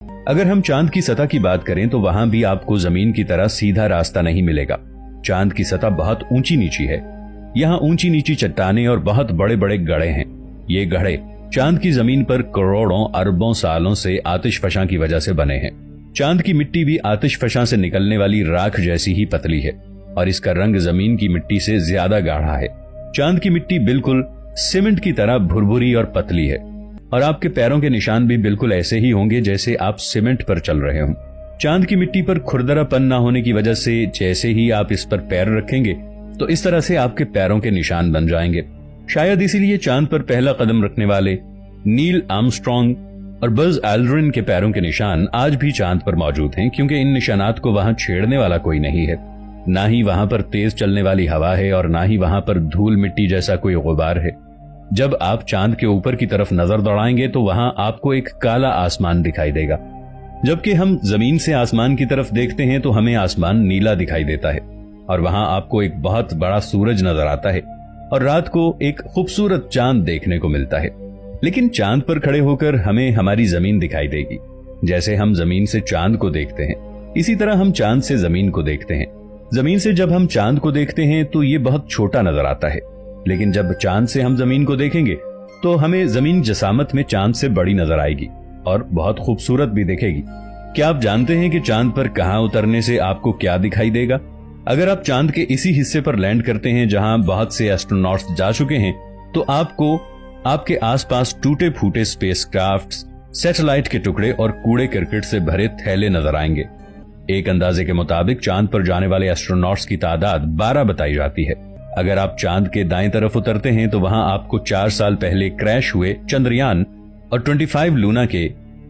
अगर हम चांद की सतह की बात करें तो वहां भी आपको जमीन की तरह सीधा रास्ता नहीं मिलेगा। चांद की सतह बहुत ऊंची नीची है। यहाँ ऊंची नीची चट्टानें और बहुत बड़े बड़े गड्ढे हैं। ये गड्ढे चांद की जमीन पर करोड़ों अरबों सालों से आतिशफशां की वजह से बने हैं। चांद की मिट्टी भी आतिशफशां से निकलने वाली राख जैसी ही पतली है और इसका रंग जमीन की मिट्टी से ज्यादा गाढ़ा है। चांद की मिट्टी बिल्कुल सीमेंट की तरह भुरभुरी और पतली है और आपके पैरों के निशान भी बिल्कुल ऐसे ही होंगे जैसे आप सीमेंट पर चल रहे हों। चांद की मिट्टी पर खुरदरापन न होने की वजह से जैसे ही आप इस पर पैर रखेंगे तो इस तरह से आपके पैरों के निशान बन जाएंगे। शायद इसीलिए चांद पर पहला कदम रखने वाले नील आर्मस्ट्रॉन्ग और बज एल्ड्रिन के पैरों के निशान आज भी चांद पर मौजूद हैं, क्योंकि इन निशानात को वहां छेड़ने वाला कोई नहीं है। ना ही वहां पर तेज चलने वाली हवा है और ना ही वहां पर धूल मिट्टी जैसा कोई गुबार है। जब आप चांद के ऊपर की तरफ नजर दौड़ाएंगे तो वहां आपको एक काला आसमान दिखाई देगा, जबकि हम जमीन से आसमान की तरफ देखते हैं तो हमें आसमान नीला दिखाई देता है और वहां आपको एक बहुत बड़ा सूरज नजर आता है और रात को एक खूबसूरत चांद देखने को मिलता है। लेकिन चांद पर खड़े होकर हमें हमारी जमीन दिखाई देगी। जैसे हम जमीन से चांद को देखते हैं, इसी तरह हम चांद से जमीन को देखते हैं। जमीन से जब हम चांद को देखते हैं तो ये बहुत छोटा नजर आता है, लेकिन जब चांद से हम जमीन को देखेंगे तो हमें जमीन जसामत में चांद से बड़ी नजर आएगी और बहुत खूबसूरत भी दिखेगी। क्या आप जानते हैं कि चांद पर कहां उतरने से आपको क्या दिखाई देगा? अगर आप चांद के इसी हिस्से पर लैंड करते हैं जहां बहुत से एस्ट्रोनॉट्स जा चुके हैं, तो आपको आपके आसपास टूटे फूटे स्पेसक्राफ्ट्स, सैटेलाइट के टुकड़े और कूड़े करकट से भरे थैले नजर आएंगे। एक अंदाजे के मुताबिक चांद पर जाने वाले एस्ट्रोनॉट्स की तादाद 12 बताई जाती है। अगर आप चांद के दाएं तरफ उतरते हैं तो वहां आपको 4 साल पहले क्रैश हुए चंद्रयान और 25 लूना के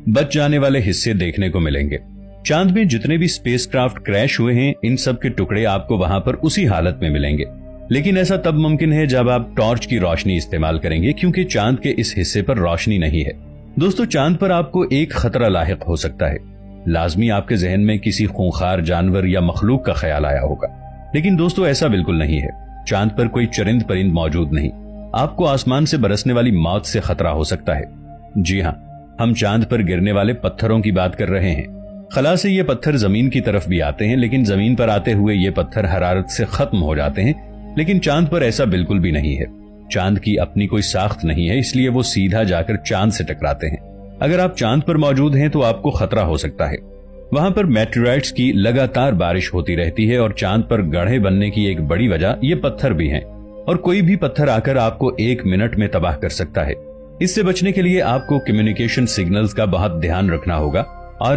बच जाने वाले हिस्से देखने को मिलेंगे। चांद में जितने भी स्पेसक्राफ्ट क्रैश हुए हैं, इन सब के टुकड़े आपको वहां पर उसी हालत में मिलेंगे। लेकिन ऐसा तब मुमकिन है जब आप टॉर्च की रोशनी इस्तेमाल करेंगे, क्योंकि चांद के इस हिस्से पर रोशनी नहीं है। दोस्तों, चांद पर आपको एक खतरा लाहिक हो सकता है। लाजमी आपके जहन में किसी खूंखार जानवर या मखलूक का ख्याल आया होगा, लेकिन दोस्तों ऐसा बिल्कुल नहीं है। चांद पर कोई चरिंद परिंद मौजूद नहीं। आपको आसमान से बरसने वाली मौत से खतरा हो सकता है। जी हाँ, हम चांद पर गिरने वाले पत्थरों की बात कर रहे हैं। खला से ये पत्थर जमीन की तरफ भी आते हैं, लेकिन जमीन पर आते हुए ये पत्थर हरारत से खत्म हो जाते हैं। लेकिन चांद पर ऐसा बिल्कुल भी नहीं है। चांद की अपनी कोई साख्त नहीं है, इसलिए वो सीधा जाकर चांद से टकराते हैं। अगर आप चांद पर मौजूद हैं तो आपको खतरा हो सकता है। वहां पर मेटेराइट्स की लगातार बारिश होती रहती है और चांद पर गड्ढे बनने की एक बड़ी वजह ये पत्थर भी हैं और कोई भी पत्थर आकर आपको 1 मिनट में तबाह कर सकता है। इससे बचने के लिए आपको कम्युनिकेशन सिग्नल्स का बहुत ध्यान रखना होगा और